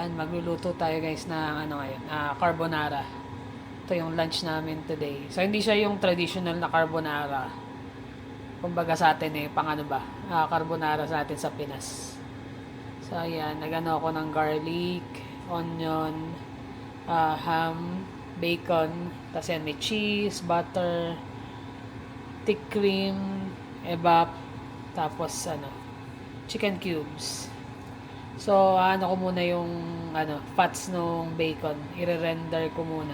Yan, magluluto tayo guys ng ano ngayon, carbonara. Ito yung lunch namin today. So hindi siya yung traditional na carbonara. Kumbaga sa atin pang ano ba, carbonara sa atin sa Pinas. So ayan, nagano ako ng garlic, onion, ham, bacon, tapos yan may cheese, butter, thick cream, evap, tapos ano, chicken cubes. So, ano ko muna yung fats nung bacon. I-render ko muna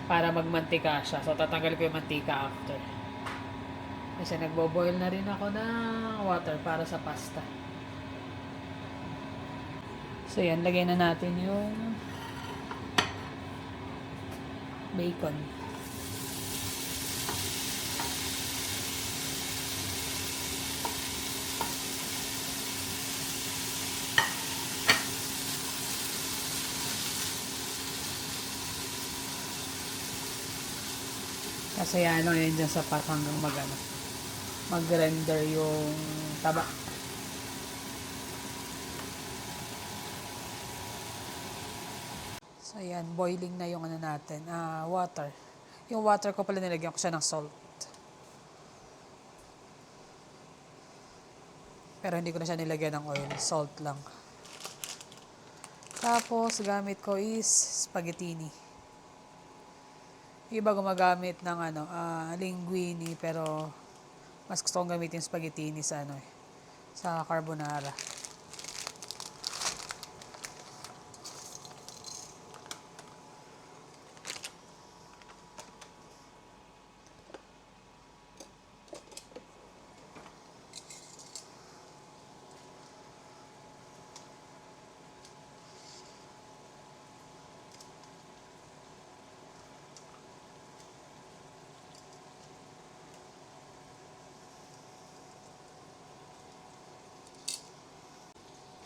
para magmantika siya. So, tatanggal ko yung mantika after. Kasi nagbo-boil na rin ako ng water para sa pasta. So, yan. Lagay na natin yung bacon. Kasi ano yun dyan sa pat hanggang mag-render yung taba. So, yan. Boiling na yung natin. Water. Yung water ko pala nilagyan ko siya ng salt. Pero hindi ko na siya nilagyan ng oil. Salt lang. Tapos, gamit ko is spaghettini. Iba gumagamit ng linguine, pero mas gusto kong gamitin spaghettini sa sa carbonara.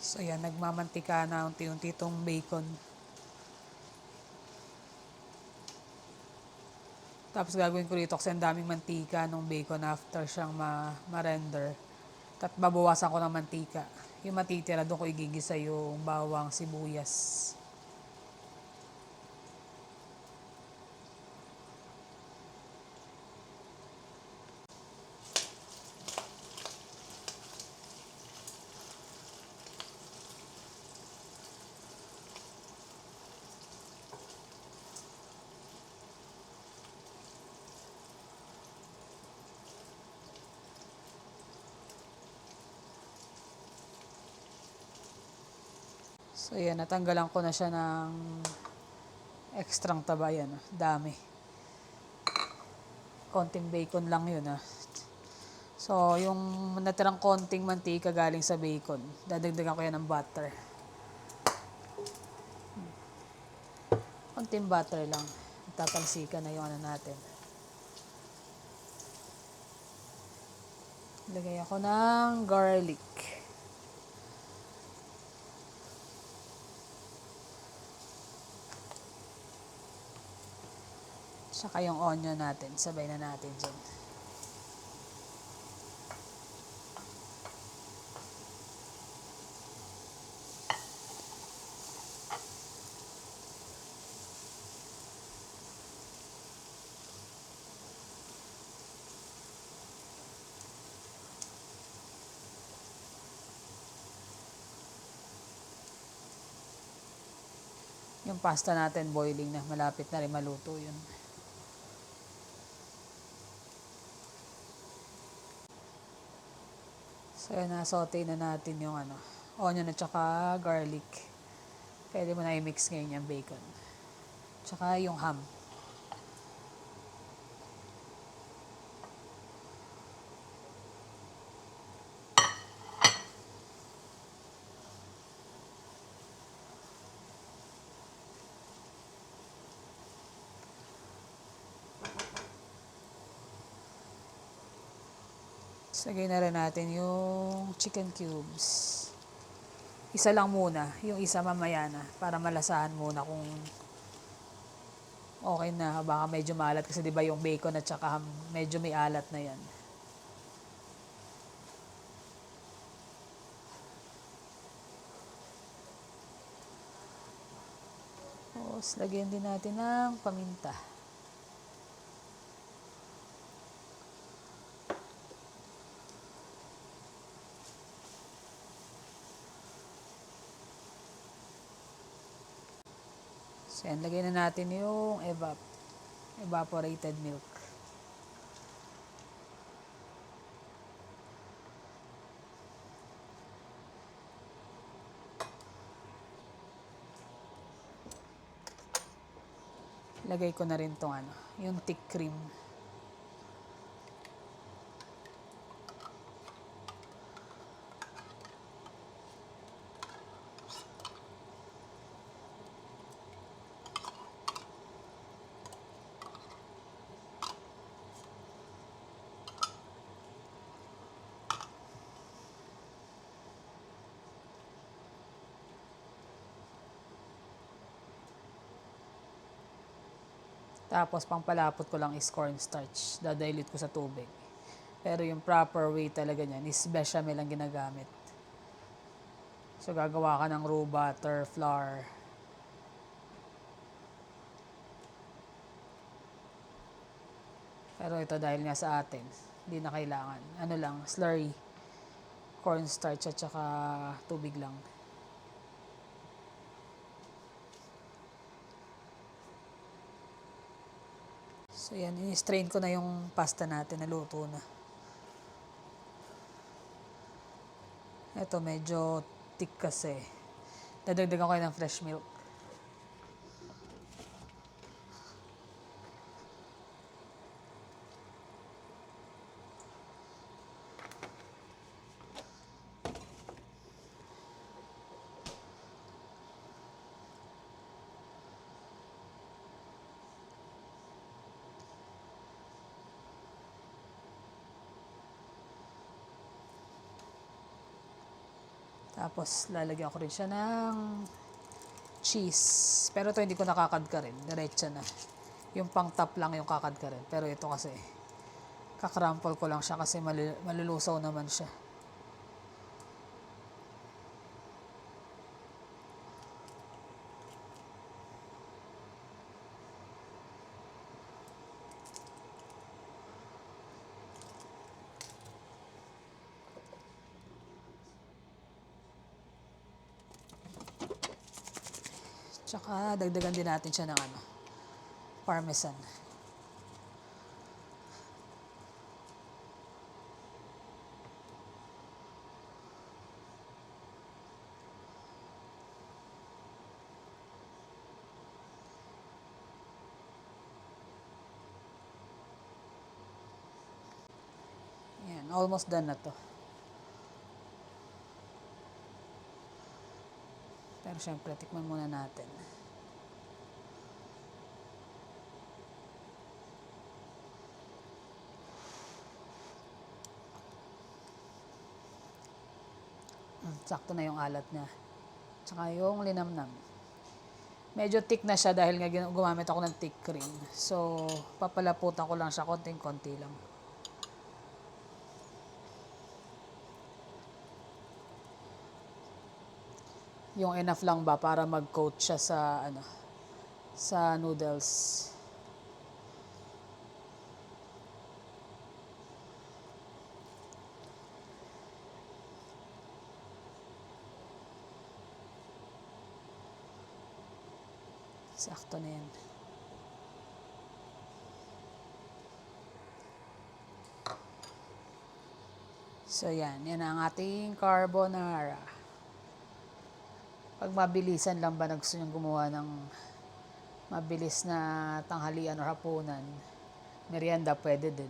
So yan, nagmamantika na unti-unti itong bacon. Tapos gagawin ko dito kasi ang daming mantika nung bacon after siyang ma-render. At babawasan ko ng mantika. Yung matitira doon ko igigisa yung bawang, sibuyas. So yan, natanggalan ko na siya ng extrang taba yan. Dami. Konting bacon lang yun So, yung natirang konting mantika galing sa bacon, dadagdagan ko yan ng butter. Konting butter lang. Tatalsikan na yung natin. Lagay ako ng garlic. Saka yung onion natin. Sabay na natin dyan. Yung pasta natin boiling na. Malapit na rin maluto yun. So, yun, na-saute na natin yung onion at saka garlic. Pwede mo na i-mix ngayon yung bacon. Tsaka yung ham. Sagay na rin natin yung chicken cubes. Isa lang muna. Yung isa mamaya na. Para malasahan muna kung okay na. Baka medyo maalat. Kasi diba yung bacon at saka ham, medyo may alat na yan. Tapos, lagyan din natin ng paminta. So, yan. Lagyan na natin yung evaporated milk. Lagay ko na rin tong yung thick cream. Tapos, pangpalapot ko lang is cornstarch. Dadilute ko sa tubig. Pero yung proper way talaga niyan is bechamel ang ginagamit. So, gagawa ka ng raw butter, flour. Pero ito dahil nga sa atin, hindi na kailangan. Ano lang, slurry. Cornstarch at saka tubig lang. So yan, in-strain ko na yung pasta natin, naluto na. Ito medyo thick kasi. Dadagdagan ko ng fresh milk. Tapos lalagyan ko rin siya ng cheese. Pero ito hindi ko nakakadka rin. Diretso na. Yung pang top lang yung kakadka rin. Pero ito kasi kakrampol ko lang siya kasi malulusaw naman siya. Tsaka dagdagan din natin siya ng parmesan. Yan, almost done na to. Pero syempre, tikman muna natin. Sakto na yung alat niya. Tsaka yung linamnam. Medyo thick na siya dahil nga gumamit ako ng thick cream. So, papalaputan ko lang siya konting-konti lang. Yung enough lang ba para mag-coat siya sa noodles. Sakto na yan. So yan ang ating carbonara. Pag mabilisan lang ba gusto nyo gumawa ng mabilis na tanghalian o hapunan, merienda pwede din.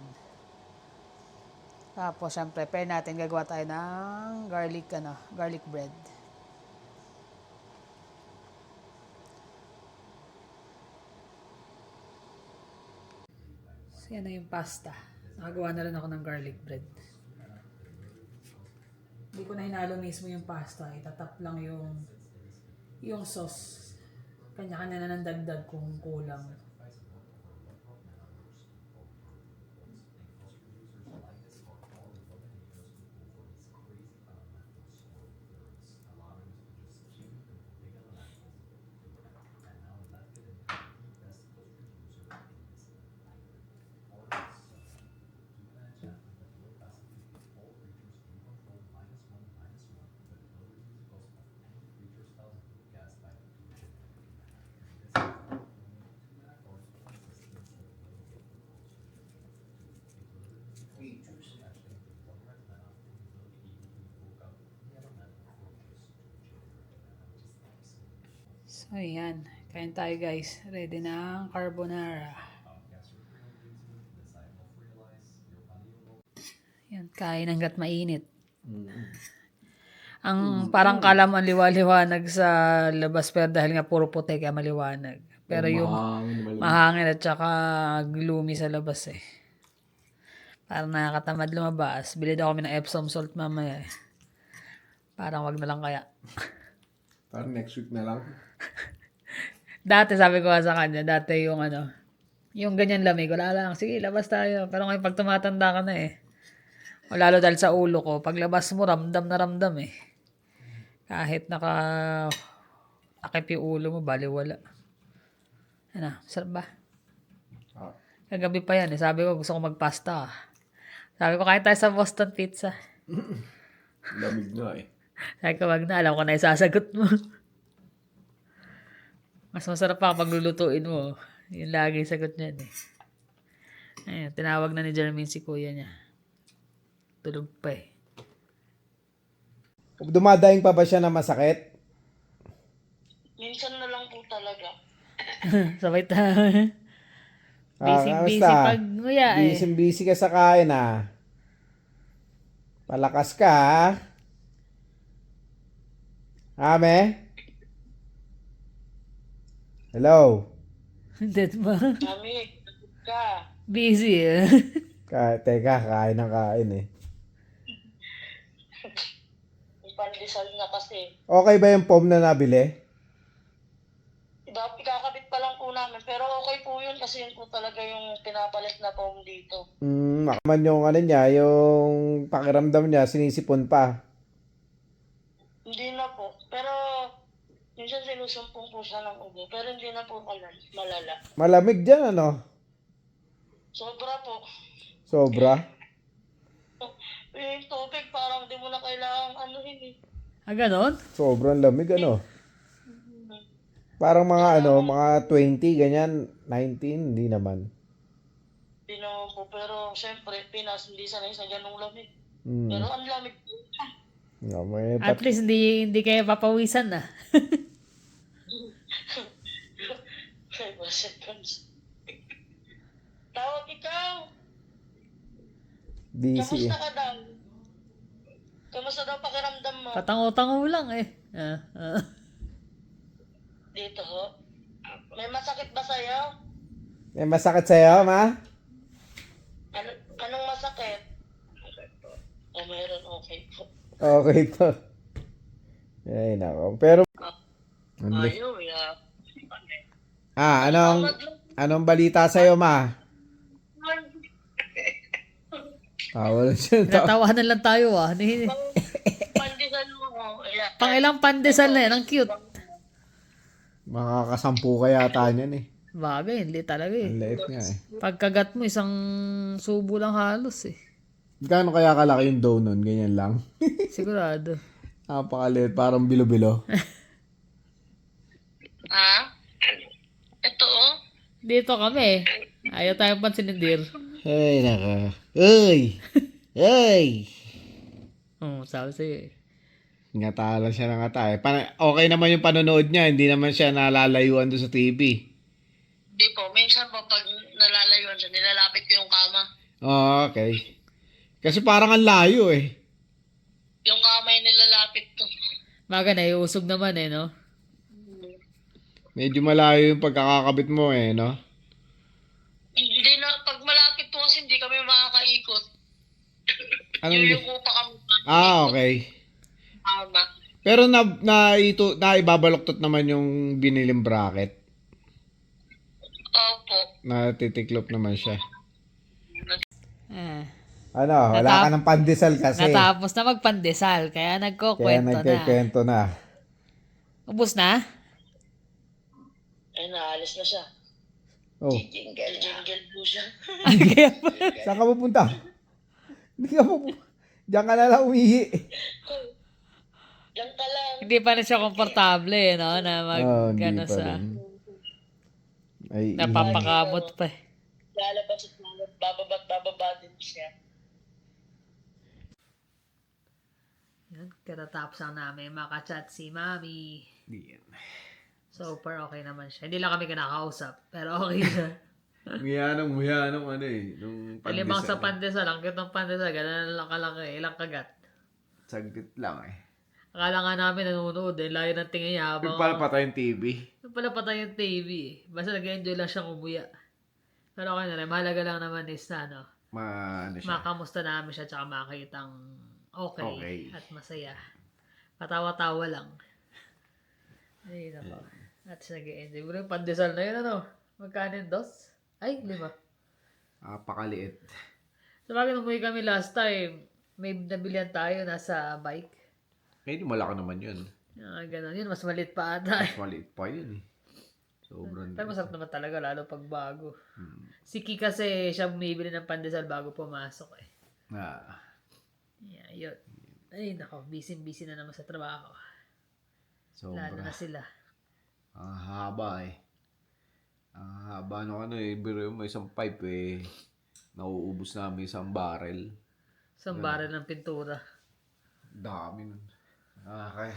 Tapos syempre, prepare natin, gagawa tayo ng garlic bread. So yan na yung pasta. Nakagawa na rin ako ng garlic bread. Hindi ko na hinalo mismo yung pasta. Itatap lang yung sauce. Kanya-kanya na ng dagdag kung kulang. So, ayan. Kain tayo guys. Ready na ang carbonara. Yan, kain hanggat mainit. Ang parang kala mo ang liwa-liwanag sa labas pero dahil nga puro puti kaya maliwanag. Pero yung mahangin at saka gloomy sa labas eh. Parang nakakatamad lumabas. Bili daw kami ng Epsom salt mamaya eh. Parang wag na lang kaya. Parang next week na lang. Dati sabi ko sa kanya, dati yung yung ganyan lamig, wala lang, sige labas tayo. Pero ngayon pag tumatanda ka na eh. O lalo dahil sa ulo ko, paglabas mo ramdam na ramdam eh. Kahit takip yung ulo mo, baliwala. Ano, sarap ba? Ah. Kagabi pa yan eh, sabi ko gusto ko magpasta. Sabi ko kain tayo sa Boston Pizza. Lamig na eh. Sabi ko wag na, alam ko na isasagot mo. Mas masarap pa kapag lulutuin mo. Yung lagi sagot niya eh. Ayun, tinawag na ni Jermaine si kuya niya. Tulog pa eh. Dumadaing pa ba siya na masakit? Minsan na lang po talaga. Sabay tayo. Busy pag nguya eh. Busy ka sa kain ah. Palakas ka ah. Ame? Hello? Dead ba? Kami, ka. Busy eh. Teka, kain ng kain eh. May pandesal na kasi. Okay ba yung foam na nabili? Ikakabit pa lang po namin. Pero okay po yun kasi yun po talaga yung pinapalit na foam dito. Makaman yung niya, yung pakiramdam niya, sinisipon pa. Hindi na po. Pero minsan sinusumpong po siya ng ubo. Pero hindi na po malala. Malamig dyan ano? Sobra po. Sobra? Yung tubig parang di mo na kailangang anuhin eh. Ganon? Sobrang lamig ano? Parang mga mga 20, ganyan, 19, hindi naman. Hindi naman po. Pero syempre, Pinas hindi sanay sa ganung lamig. Hmm. Pero ang lamig po. No, may At least hindi kayo papawisan na. 5 seconds. Tawag ikaw. busy Kamusta eh. ka daw? Kamusta daw pakiramdam mo? Patango-tango lang eh. Dito ho? May masakit ba sa'yo? May masakit sa'yo, ma? Anong masakit? O meron, okay po. Okay po. Ay, nako. Pero, Ayaw, yeah. anong balita sa'yo, ma? Tawa lang siya. Natawanan lang tayo ah. Pandesal mo. Yeah. Pang ilang pandesal na yan. Ang cute. Makakasampu ka yata niyan eh. Bagay, hindi talaga eh. Ang liit nga eh. Pagkagat mo, isang subo lang halos eh. Gaano kaya kalaki yung dough nun? Ganyan lang. Sigurado. Napakaliit. Parang bilo-bilo. Ha? Ito oh. Dito kami. Ayaw tayong pansinindir. Ay, naka. Uy! Uy! Sabi sa'yo eh. Ngata lang siya ng ngata eh. Okay naman yung panonood niya. Hindi naman siya nalalayuan doon sa TV. Hindi po. Minsan po pag nalalayuan siya, nilalapit ko yung kama. Oh, okay. Kasi parang ang layo eh. Yung kamay nilalapit ko. Baga, naiusog naman eh, no? Medyo malayo yung pagkakakabit mo eh, no? Hindi na, pag malapit po kasi hindi kami makakaikot. Anong Yuyuko pa kami. okay. Kama. Pero naibabaloktot naman yung biniling bracket. Opo. Natitiklop naman siya. Ah. Wala ka ng pandesal kasi. Natapos na magpandesal, kaya Kaya nagkukwento na. nagkikwento na. Ubus na? Ay, naalis na siya. Oh, Jingle po siya. saan ka pupunta? Hindi ka pupunta. Diyan ka na lang umihi. Diyan ka lang. Hindi pa na siya komportable eh, no? Na Hindi gano pa sa... rin. Ay, Napapakamot pa eh. Lalabas at bababa din siya. Yan, katatapos lang namin makachat si Mami. So far, okay naman siya. Hindi lang kami kinakausap, pero okay siya. Muya nung ano eh, nung Alimang sa pandesal. pandesal, ang cute ng pandesal, ganun lang kalaki, ilang kagat. Saglit lang eh. Akala nga namin nanonood eh, layo ng tingin niya Yung habang pala patay yung TV. yung pala patay yung TV eh. Basta nag-enjoy lang siyang umuya. Pero okay na rin, mahalaga lang naman is na ano, Ano siya. makamusta namin siya tsaka makitang okay, Okay. at masaya. Patawa-tawa lang. Ay, nako. At nag-enjoy. Pero yung pandesal na yun, ano? Magkano yung dos? Ay, 5. Pakaliit. So, bakit umuwi kami last time, may nabilihan tayo nasa bike. Eh, di malaki naman yun. Ganun. Yun, mas maliit pa ata. Mas maliit pa yun eh. Sobrang. Pero masarap naman talaga, lalo pag bago. Si Ki kasi, siya bumibili ng pandesal bago pumasok eh. Ah, Yeah, yun. Ay, nako, busy-busy na naman sa trabaho. Lalo sobra. na sila. Ang haba eh. Ang haba no ano eh. Biro mo isang pipe eh. Nauubos namin isang barrel. Isang barrel ng pintura. Dami nun. Kaya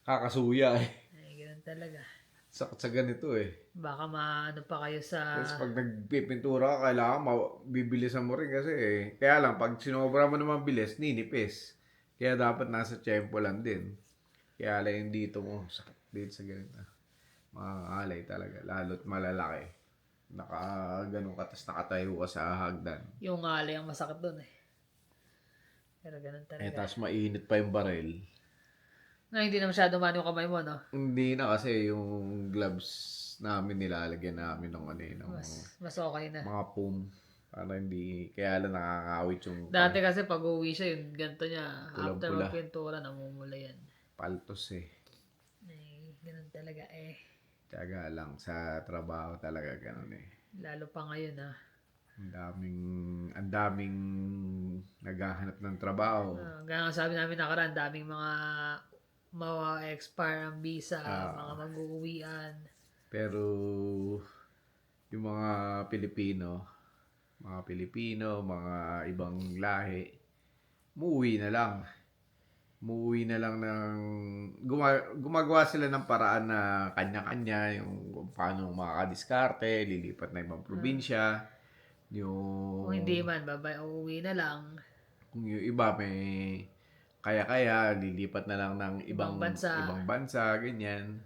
kakasuya eh. Ay, ganun talaga. Sakit sa ganito eh. Baka maano pa kayo sa... Tapos pag nagpipintura ka, kailangan bibilisan mo rin kasi eh. Kaya lang, pag sinobra mo naman bilis, ninipis. Kaya dapat nasa tempo lang din. Kaya lang yung dito mo, sakit dito sa ganito. Mga alay talaga, lalo't malalaki. Ganun ka, tapos nakatayo ka sa hagdan. Yung alay ang masakit doon eh. Pero ganun Eh, talaga. tapos mainit pa yung baril. Na hindi na masyado man yung kamay mo, no? Hindi na kasi yung gloves namin nilalagyan namin ng ano ng Mas okay na. mga foam. Para hindi, kaya lang nakakawit yung Dati kasi pag uwi siya, yung ganito niya, after Pulang-pula. magpintura, namumula yan. paltos eh. Ay, ganun talaga eh. Tiyaga lang sa trabaho talaga ganun eh. Lalo pa ngayon ah. Ang daming naghahanap ng trabaho. Gaya nga sabi namin nakaraan, daming mga expire ang visa, mga mag-uuwian. Pero yung mga Pilipino, mga ibang lahi, umuwi na lang. Umuwi na lang ng gumagawa sila ng paraan na kanya-kanya yung kung paano makakadiskarte, lilipat na ibang probinsya. Yung Kung hindi man, uuwi na lang. kung yung iba may kaya lilipat na lang ng Ibang bansa. ibang bansa, ganyan.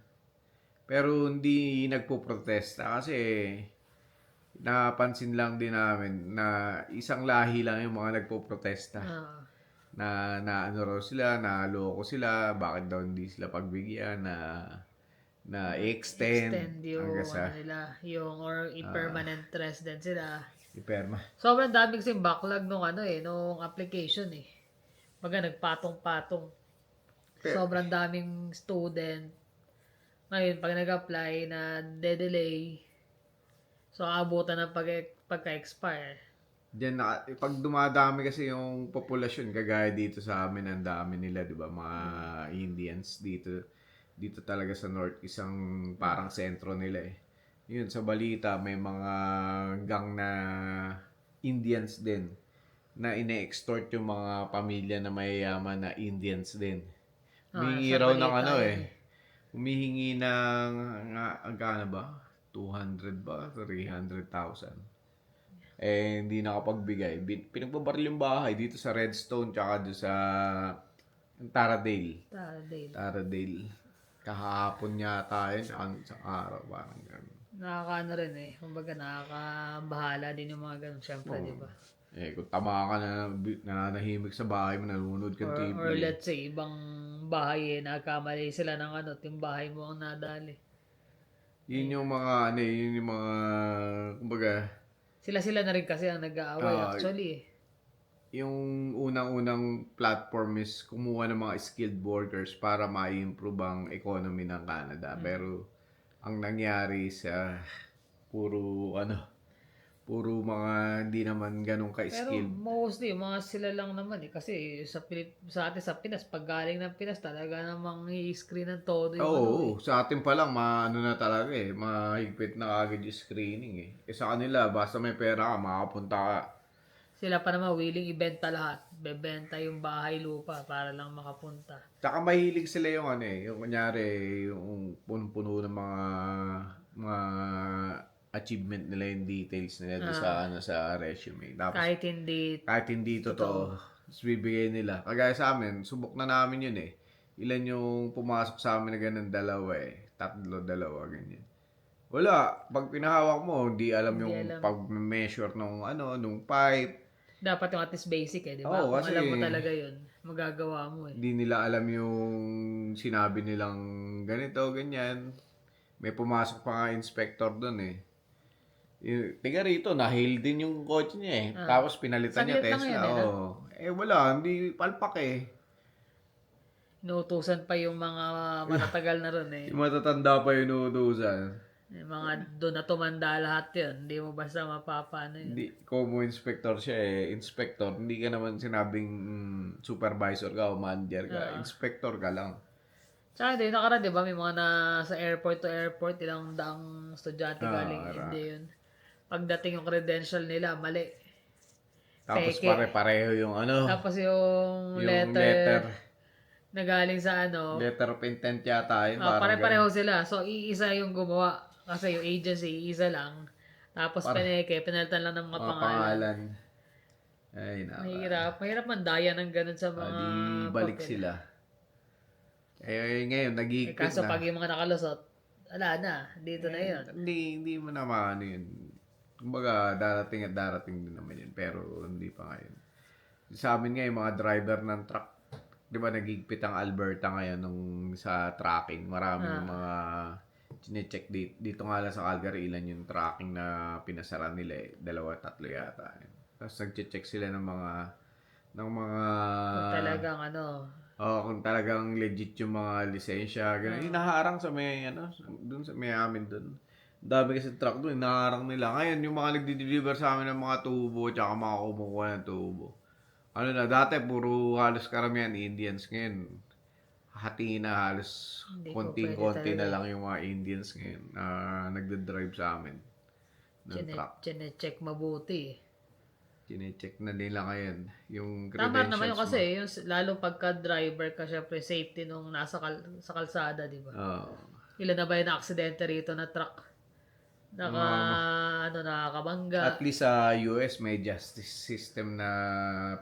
Pero hindi nagpo-protesta kasi napansin lang din namin na isang lahi lang yung mga nagpo-protesta. Ah, Na ano raw sila, naloko sila, bakit daw hindi sila pagbigyan na extend yung hanggang sa ano nila, yung or permanent resident sila. iperma. Sobrang dami kasing backlog nung nung application eh. Baga nagpatong-patong. Sobrang daming student. Ngayon, pag nag-apply na de-delay, so abutan ng pagka-expire. Diyan pag dumadami kasi yung populasyon kagaya dito sa amin ang dami nila 'di ba mga Indians dito talaga sa North isang parang sentro nila eh. Yun sa balita may mga gang na Indians din na ine-extort yung mga pamilya na mayayaman na Indians din. Humihingi Sa raw ng balita yun. humihingi ng agkano ba? 200 ba? 300,000. Eh, hindi nakapagbigay. Pinagbabaril yung bahay dito sa Redstone tsaka doon sa Taradale. Taradale. Kahapon yata yun, sa araw, parang gano'n. Nakakaano rin eh. Kumbaga nakakabahala din yung mga ganun. Siyempre, di ba? Eh, kung tama ka na nananahimik sa bahay mo, nanonood kang TV. Or let's say, ibang bahay nagkamali sila ng yung bahay mo ang nadali. Yun yung mga, yun yung mga, kumbaga, Sila na rin kasi ang nag-aaway actually eh. yung unang-unang platform is kumuha ng mga skilled workers para ma-improve ang economy ng Canada. Pero ang nangyari sa puro mga hindi naman ganun Pero ka-skilled. mostly, mga sila lang naman eh. Kasi sa atin sa Pinas, pag galing ng Pinas, talaga namang i-screen ng todo yung Oo, sa atin pa lang na talaga eh, mahigpit na agad yung screening eh. Eh sa kanila, basta may pera ka, makapunta ka. Sila pa naman willing ibenta lahat. bebenta yung bahay lupa para lang makapunta. Tsaka mahilig sila yung ano eh, yung kunyari, yung punong-puno ng mga achievement nila, yung details nila doon sa ano sa resume. Tapos Kahit hindi totoo, tapos bibigay nila. Kagaya sa amin, subok na namin yun eh. Ilan yung pumasok sa amin na ganun, dalawa eh. Tatlo, dalawa, ganyan. Wala. Pag pinahawak mo, hindi alam Hindi yung alam. pag-measure nung ano, nung pipe. dapat yung at least basic eh, di ba? Oo, Kung kasi- alam mo talaga yun, magagawa mo eh. Hindi nila alam yung sinabi nilang ganito, ganyan. May pumasok pa nga inspector doon eh. Tiga rito, na-hail din yung kotse niya eh. Tapos pinalitan niya Saglit lang Tesla. yun eh, no? Oo. Wala, hindi palpak eh. Inuutusan pa yung mga matatagal na ron eh. Yung matatanda pa yung inuutusan. Yung mga doon na tumanda lahat yun. Hindi mo basta mapapano yun. Hindi, como inspector siya eh. Inspector, hindi ka naman sinabing supervisor ka o manager ka. Inspector ka lang. Tsaka hindi, nakaraan, di ba? May mga nasa airport to airport, ilang daang estudyante galing. Hindi yun. Pagdating yung credential nila, mali. Tapos Peke. pare-pareho yung ano. Tapos yung yung letter na galing sa ano, letter of intent yata yun. Parang pare-pareho sila. So, iisa yung gumawa. Kasi yung agency, isa lang. Tapos pinalitan lang ng mga mga pangalan. pangalan. Ay, naka. Mahirap mandaya ng ganun sa mga Di balik papel. sila. Ngayon, nagigipit Kaso na. pag yung mga nakalusot, wala na. Dito na yun. Hindi mo na maano yun. Kumbaga, darating at darating din naman yun. Pero, hindi pa ngayon. Sa amin nga, yung mga driver ng truck, di ba nagigipit ang Alberta ngayon nung sa tracking. Maraming mga chinecheck dito nga lang sa Calgary, ilan yung tracking na pinasara nila eh. 2-3 yata. Tapos nag-check sila ng mga Talagang ano, kung talagang legit yung mga lisensya, ganun. Inaharang sa may, dun sa may amin dun. Dami kasi truck dun, inaharang nila. Ngayon, yung mga nagdi-deliver sa amin ng mga tubo, tsaka mga kumukuha ng tubo. Ano na, dati puro halos karamihan Indians. Ngayon, hati na halos Hindi ko konting-konti pwede na talaga. lang yung mga Indians ngayon na nagde-drive sa amin ng truck. check mabuti eh. Chinecheck na nila ngayon yung Tama credentials naman yun mo. kasi, yung, lalo pagka driver ka, syempre safety nung nasa sa kalsada, di ba? Oo. Ilan na ba yung na-aksidente rito na truck? Nakakabangga. At least sa US may justice system na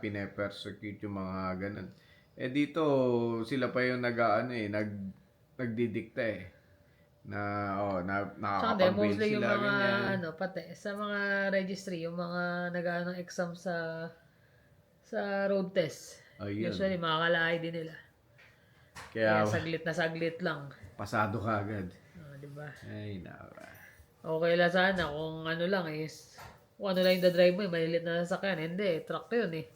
pine-persecute yung mga ganun. Dito sila pa yung nagdidikta eh. Na Tsaka nakakapag-bail mostly yung sila mga, ganyan. pati, sa mga registry, yung mga nag-ano exam sa road test. Ayun. Usually, makakalaay din nila. Kaya Kaya saglit lang. pasado ka agad. Di ba? Ay, naka. Okay lang sana kung ano lang kung ano lang yung dadrive mo, malilit na sasakyan. Hindi, truck yun eh.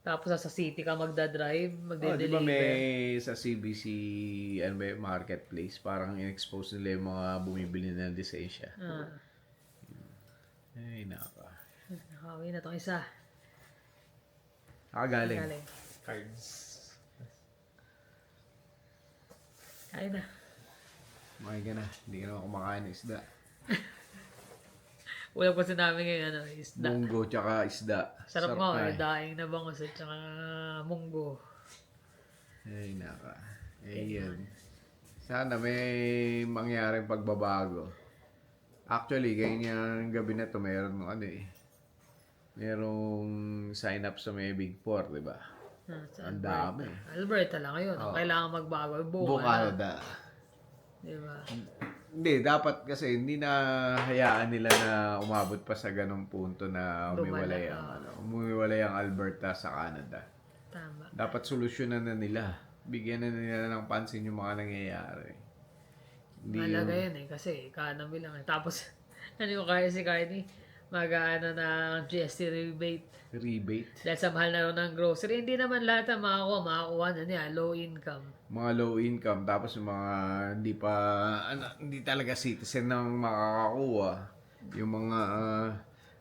Tapos sa city ka magdadrive, Di ba magde-deliver. may sa CBC marketplace, parang in-expose nila yung mga bumibili ng lisensya. Ay, naka. Nakawin na itong isa. Galing. Galing. Cards. Kain na. Kumain ka na. Hindi ka naman kumakain ng isda. Ulam kasi namin ngayon, isda. Munggo tsaka isda. Sarap nga, na daing na bangus at saka munggo. Ay, naka. Ayun. Sana may mangyaring pagbabago. Actually, ganyang gabi na to meron merong sign up sa may Big Four, di ba? Ang dami. Alberta lang ngayon. Ang kailangan magbago. Buong Canada. Diba? Hindi, dapat kasi hindi na hayaan nila na umabot pa sa ganong punto na umiwalay ang Alberta sa Canada. Tama. Dapat solusyonan na nila. Bigyan na nila ng pansin yung mga nangyayari. Malaga yan eh. Kasi economy lang eh. Tapos, ano yung kaya si Carney? Mag-ano ng GST rebate. Rebate. Dahil sa mahal na rin ng grocery. Hindi naman lahat ang makakuha na niya. Low income. Mga low income, tapos yung mga hindi talaga citizen nang makakakuha. Yung mga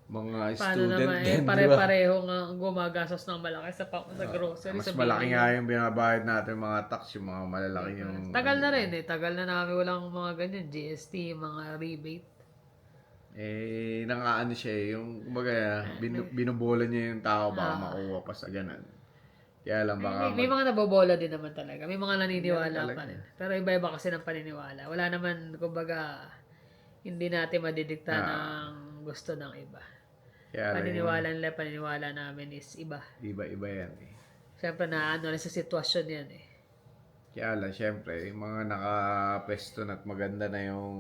Paano student naman din, di ba? pare-pareho nga gumagastos ng malaki sa grocery. Mas sa malaki bilihin. nga yung binabayad natin mga tax, yung mga malalaki yung... Tagal na rin eh. Tagal na namin walang mga ganyan. GST, mga rebate. nangaano siya yung, kumbaga, binubola niya yung tao, baka makuha pa sa ganun. Kaya lang baka May mga nabobola din naman talaga. May mga naniniwala Ganun pa talaga. rin. Pero iba-iba kasi ng paniniwala. Wala naman, kumbaga, hindi natin madidikta ng gusto ng iba. Kaya lang, Paniniwala namin is iba. iba-iba yan eh. Siyempre na ano rin sa sitwasyon yan eh. Kaya lang, syempre, yung mga nakapesto na at maganda na yung,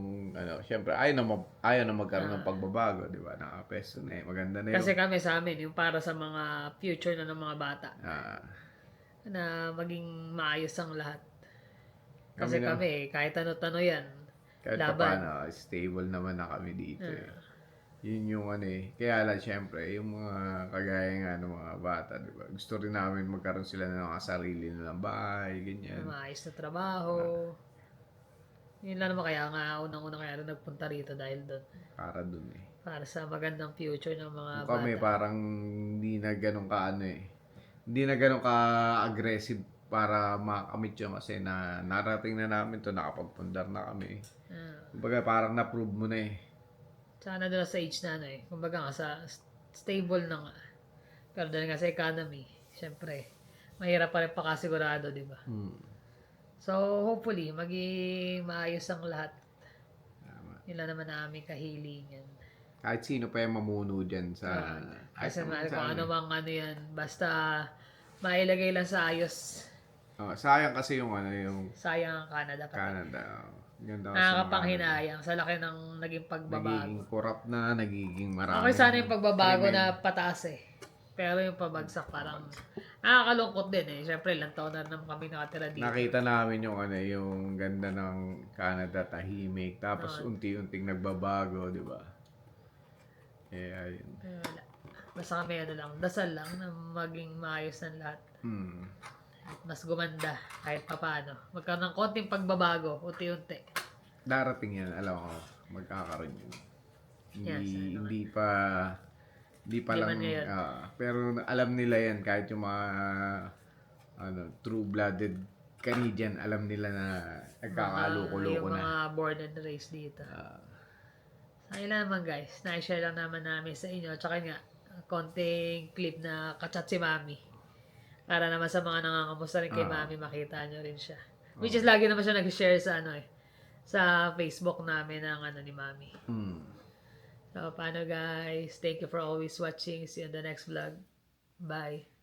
syempre, ayaw na magkaroon ng pagbabago, di ba? Nakapesto na eh, maganda na Kasi yung, kami sa amin, yung para sa mga future na ng mga bata, ah, na maging maayos ang lahat. Kami Kasi na- kami, kahit ano-tano yan, kahit pa laban. paano, stable naman na kami dito eh. Yun yung kaya lang, syempre, yung mga kagaya nga ng mga bata, di ba? Gusto rin namin magkaroon sila ng mga sarili nilang bahay, ganyan. Maayos na trabaho. Yun lang naman kaya nga, unang-unang kaya rin nagpunta rito dahil doon. Para dun eh. Para sa magandang future ng mga Kung kami bata. parang hindi na ganun ka hindi na ganun ka-aggressive para makamit yun kasi narating na namin to, nakapagpundar na kami. Kumbaga parang na-prove mo na eh. Sana doon sa age na ano eh. Kumbaga nga sa stable na nga. Pero dahil nga sa economy, syempre, mahirap pa rin pakasigurado, di ba? So, hopefully, maging maayos ang lahat. Yun lang naman na aming kahilingan. Kahit sino pa yung mamuno dyan sa... Kasi kahit kung ano mang ano yan, basta mailagay lang sa ayos. sayang kasi yung Sayang ang Canada pa. Canada. Ganda kasi Nakakapanghinayang sa laki ng naging pagbabago. nagiging corrupt na, nagiging marami. Okay sana yung pagbabago na pataas eh. Pero yung pabagsak parang nakakalungkot din eh. Siyempre, ilang taon na naman kami nakatira dito. Nakita namin yung ganda ng Canada, tahimik, tapos unti-unting nagbabago, di ba? Ayun. Wala. Basta kami lang, dasal lang na maging maayos ng lahat. Mas gumanda kahit papaano. Magkaroon ng konting pagbabago, unti-unti. Darating yan, alam ko, magkakaroon yun. Hindi pa Hindi lang, man ngayon. pero alam nila yan, kahit yung mga true-blooded Canadian, alam nila na nagkakaloko-loko Yung na. mga born and raised dito. Ayun lang naman guys, na-share lang naman namin sa inyo. Tsaka nga, konting clip na kachat si Mami. Para naman sa mga nangangamusta rin kay Mami, makita nyo rin siya. Which is lagi naman siya nag-share sa sa Facebook namin ng ni Mami. So, paano guys? Thank you for always watching. See you in the next vlog. Bye.